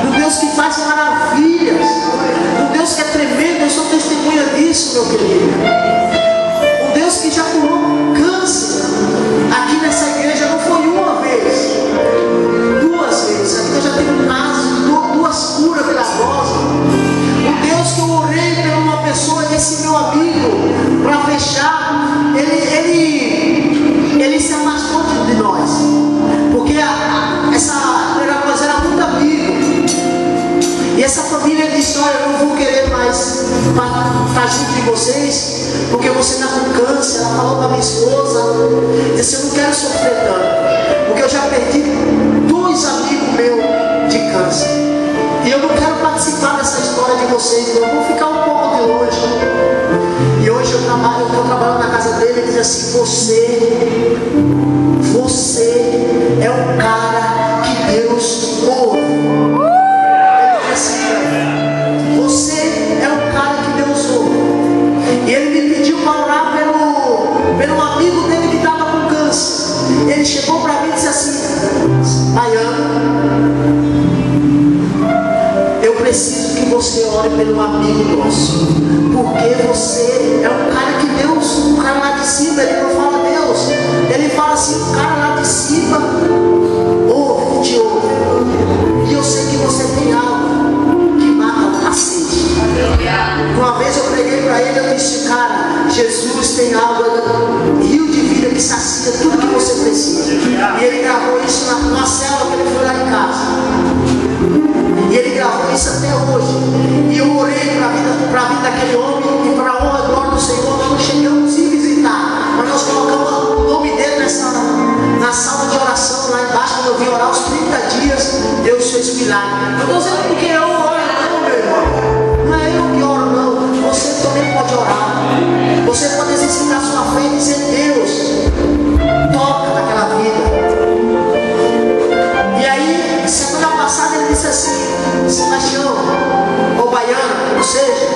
do Deus que faz maravilhas, do Deus que é tremendo. Eu sou testemunha disso, meu querido. Um Deus que já curou câncer aqui nessa igreja, não foi uma vez, 2 vezes. Aqui eu já tenho casos, 2 curas milagrosas. Um Deus que eu orei por uma pessoa, esse meu amigo, para fechar, ele se afastou de nós, porque essa primeira coisa era muito amigo. E essa família de história eu não vou querer mais estar junto de vocês, porque você está com câncer. Ela falou para minha esposa, disse, eu não quero sofrer tanto, porque eu já perdi 2 amigos meus de câncer, e eu não quero participar dessa história de vocês, então eu vou ficar um pouco de longe. E hoje eu estou trabalhando na casa dele, e diz assim, você é o cara que Deus ouve. Ele diz assim, pelo amigo nosso. Porque você é um cara que Deus, um cara lá de cima, ele não fala Deus. Ele fala assim, o cara lá de cima ouve, te ouve. E eu sei que você tem algo que mata a sede. Uma vez eu preguei para ele, eu disse, cara, Jesus tem água, rio de vida que sacia tudo que você precisa. E ele gravou isso na célula que ele foi lá em casa. E ele gravou isso até hoje. E eu orei para a vida daquele homem e para a honra e glória do Senhor. Nós não chegamos a visitar, mas nós colocamos o nome dele na sala de oração lá embaixo. Quando eu vim orar os 30 dias, Deus fez um milagre. Não estou dizendo porque eu oro, não, meu irmão. Não é eu que oro, não. Você também pode orar. Você pode exercitar sua fé e dizer, Deus, toca naquela vida. E aí, semana passada ele disse assim, Sebastião, ou Baiano, ou seja,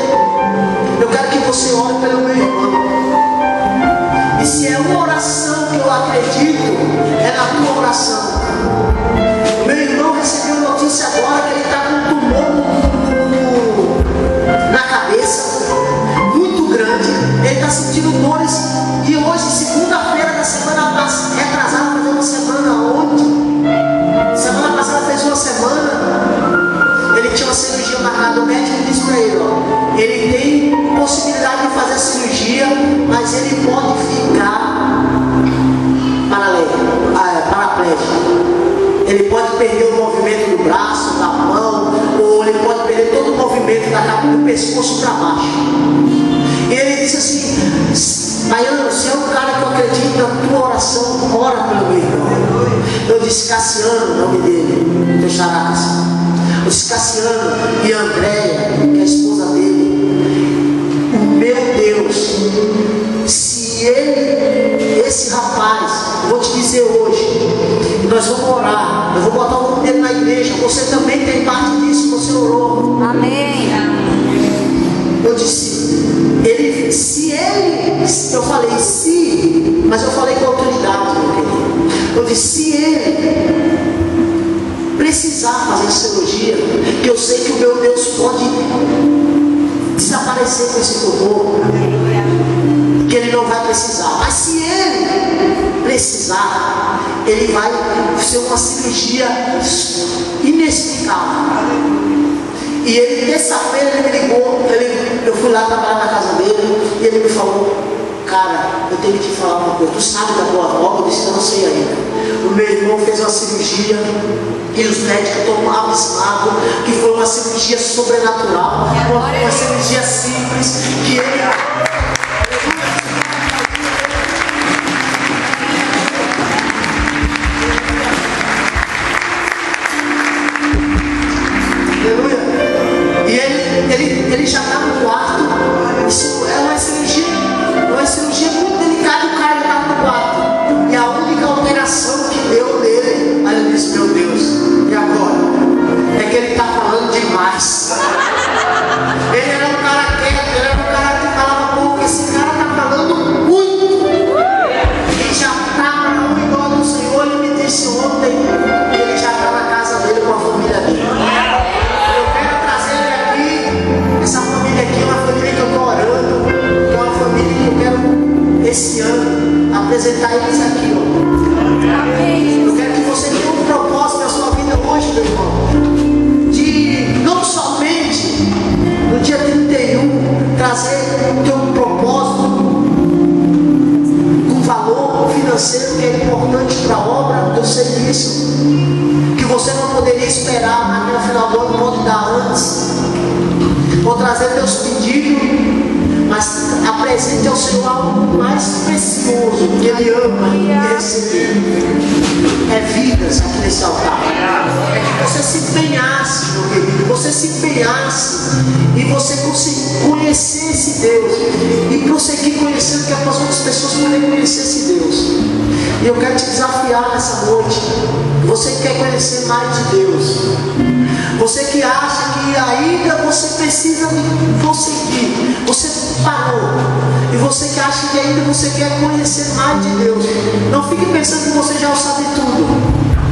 eu quero que você ore pelo meu irmão. E se é uma oração que eu acredito, é na tua oração. Meu irmão recebeu notícia agora que ele está com um tumor na cabeça, muito grande. Ele está sentindo dores. E hoje, segunda-feira da semana retrasada, fazer uma semana ontem. Semana passada fez uma semana. Ele tinha uma cirurgia marcada. O médico disse para ele, ó, ele tem possibilidade de fazer a cirurgia, mas ele pode ficar paraplégico. Ele pode perder o movimento do braço, da mão, ou ele pode perder todo o movimento do pescoço para baixo. E ele disse assim, Baiano, se é um cara que eu acredito na tua oração, ora pelo meu irmão. Eu disse, Cassiano, o nome dele, teu xará. Eu disse, Cassiano e Andréia, que é a esposa dele, o meu Deus, se esse rapaz, vou te dizer hoje, nós vamos orar, eu vou botar o nome dele na igreja, você também tem parte disso, você orou. Amém. Eu disse, eu falei se, mas eu falei com autoridade, meu querido. Eu disse, se ele precisar fazer cirurgia, que eu sei que o meu Deus pode desaparecer com esse tumor, que ele não vai precisar, mas se ele precisar, ele vai ser uma cirurgia inexplicável. E ele, terça-feira, ele me ligou, eu fui lá trabalhar na casa dele, e ele me falou, cara, eu tenho que te falar uma coisa, tu sabe da tua avó? Eu disse, eu não sei ainda. O meu irmão fez uma cirurgia, e os médicos estão abismados, que foi uma cirurgia sobrenatural, uma cirurgia simples, que ele... Ele já está no quarto. Isso é uma cirurgia muito delicada. O cara está no quarto. E a única alteração que deu nele, aí eu disse, meu Deus, e agora? É que ele está falando demais. Ele era um cara quieto, ele era um cara que falava pouco. Esse cara está falando muito. E já está na honra do Senhor. Ele me disse ontem que ele já está na casa dele com a família dele. Essa família aqui é uma família que eu estou orando, que é uma família que eu quero, esse ano, apresentar eles aqui, ó. Eu quero que você tenha um propósito na sua vida hoje, meu irmão, de não somente no dia 31 trazer o teu propósito com valor financeiro que é importante para a obra do teu serviço, que você não poderia esperar até o final do ano, pode dar antes. Vou trazer teus pedidos, mas apresente ao Senhor algo mais precioso que Ele ama receber. É vidas aqui nesse altar. É que você se empenhasse, meu querido, você se empenhasse e você conhecesse Deus e prosseguir conhecendo, que as outras pessoas podem conhecer esse Deus. E eu quero te desafiar nessa noite. Você que quer conhecer mais de Deus, você que acha que ainda você precisa conseguir, você parou, e você que acha que ainda você quer conhecer mais de Deus, não fique pensando que você já sabe tudo.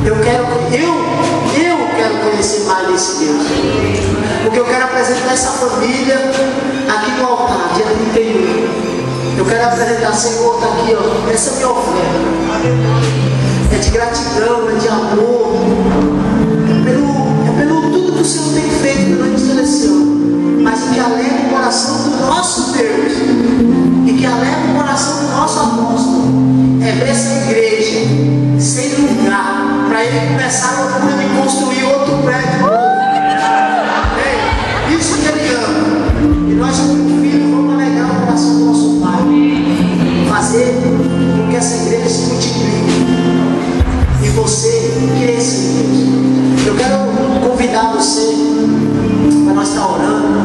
Eu quero conhecer mais desse Deus. Porque eu quero apresentar essa família aqui no altar, dia 31. Eu quero apresentar, Senhor, está aqui, ó, essa é a minha oferta. É de gratidão, é de amor. É pelo tudo que o Senhor tem feito pelo início desse ano. Mas o que alegra o coração do nosso Deus e que alegra o coração do nosso apóstolo é ver essa igreja sem lugar para ele começar a loucura de construir outro prédio novo. É isso que ele ama. E nós, como filhos, vamos alegrar o coração do nosso Pai, fazer com que essa igreja se multiplique e você cresça em Deus. Eu quero convidar você para nós estar orando.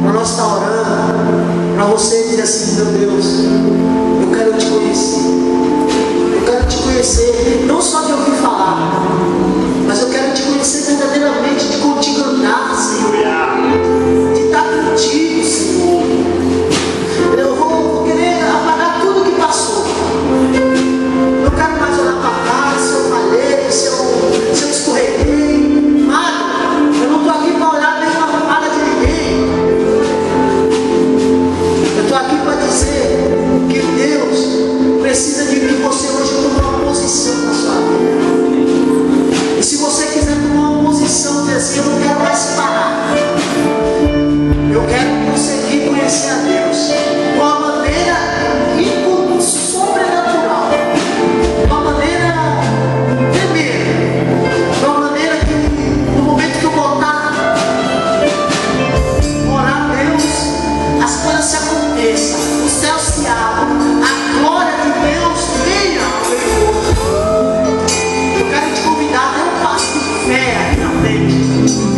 Para nós estar orando, para você dizer assim: meu Deus, eu quero te conhecer. Eu quero te conhecer, não só de ouvir falar, mas eu quero te conhecer verdadeiramente, de contigo andar, Senhor. De estar contigo, Senhor. Eu vou querer apagar tudo que passou. Não quero mais olhar para trás, se eu falhei, se eu escorreguei. Nada. Eu não estou aqui para olhar nem para a nada de ninguém. Eu estou aqui para dizer que Deus precisa de mim. Você hoje tomar uma posição na sua vida. E se você quiser tomar uma posição, dizer assim: eu não quero mais parar. Eu quero conseguir conhecer a Deus de uma maneira sobrenatural, de uma maneira tremenda, de uma maneira que no momento que eu voltar orar a Deus, as coisas se aconteçam, o céu se abre, a glória de Deus venha ao meu corpo. Eu quero te convidar a dar um passo de fé aqui na frente.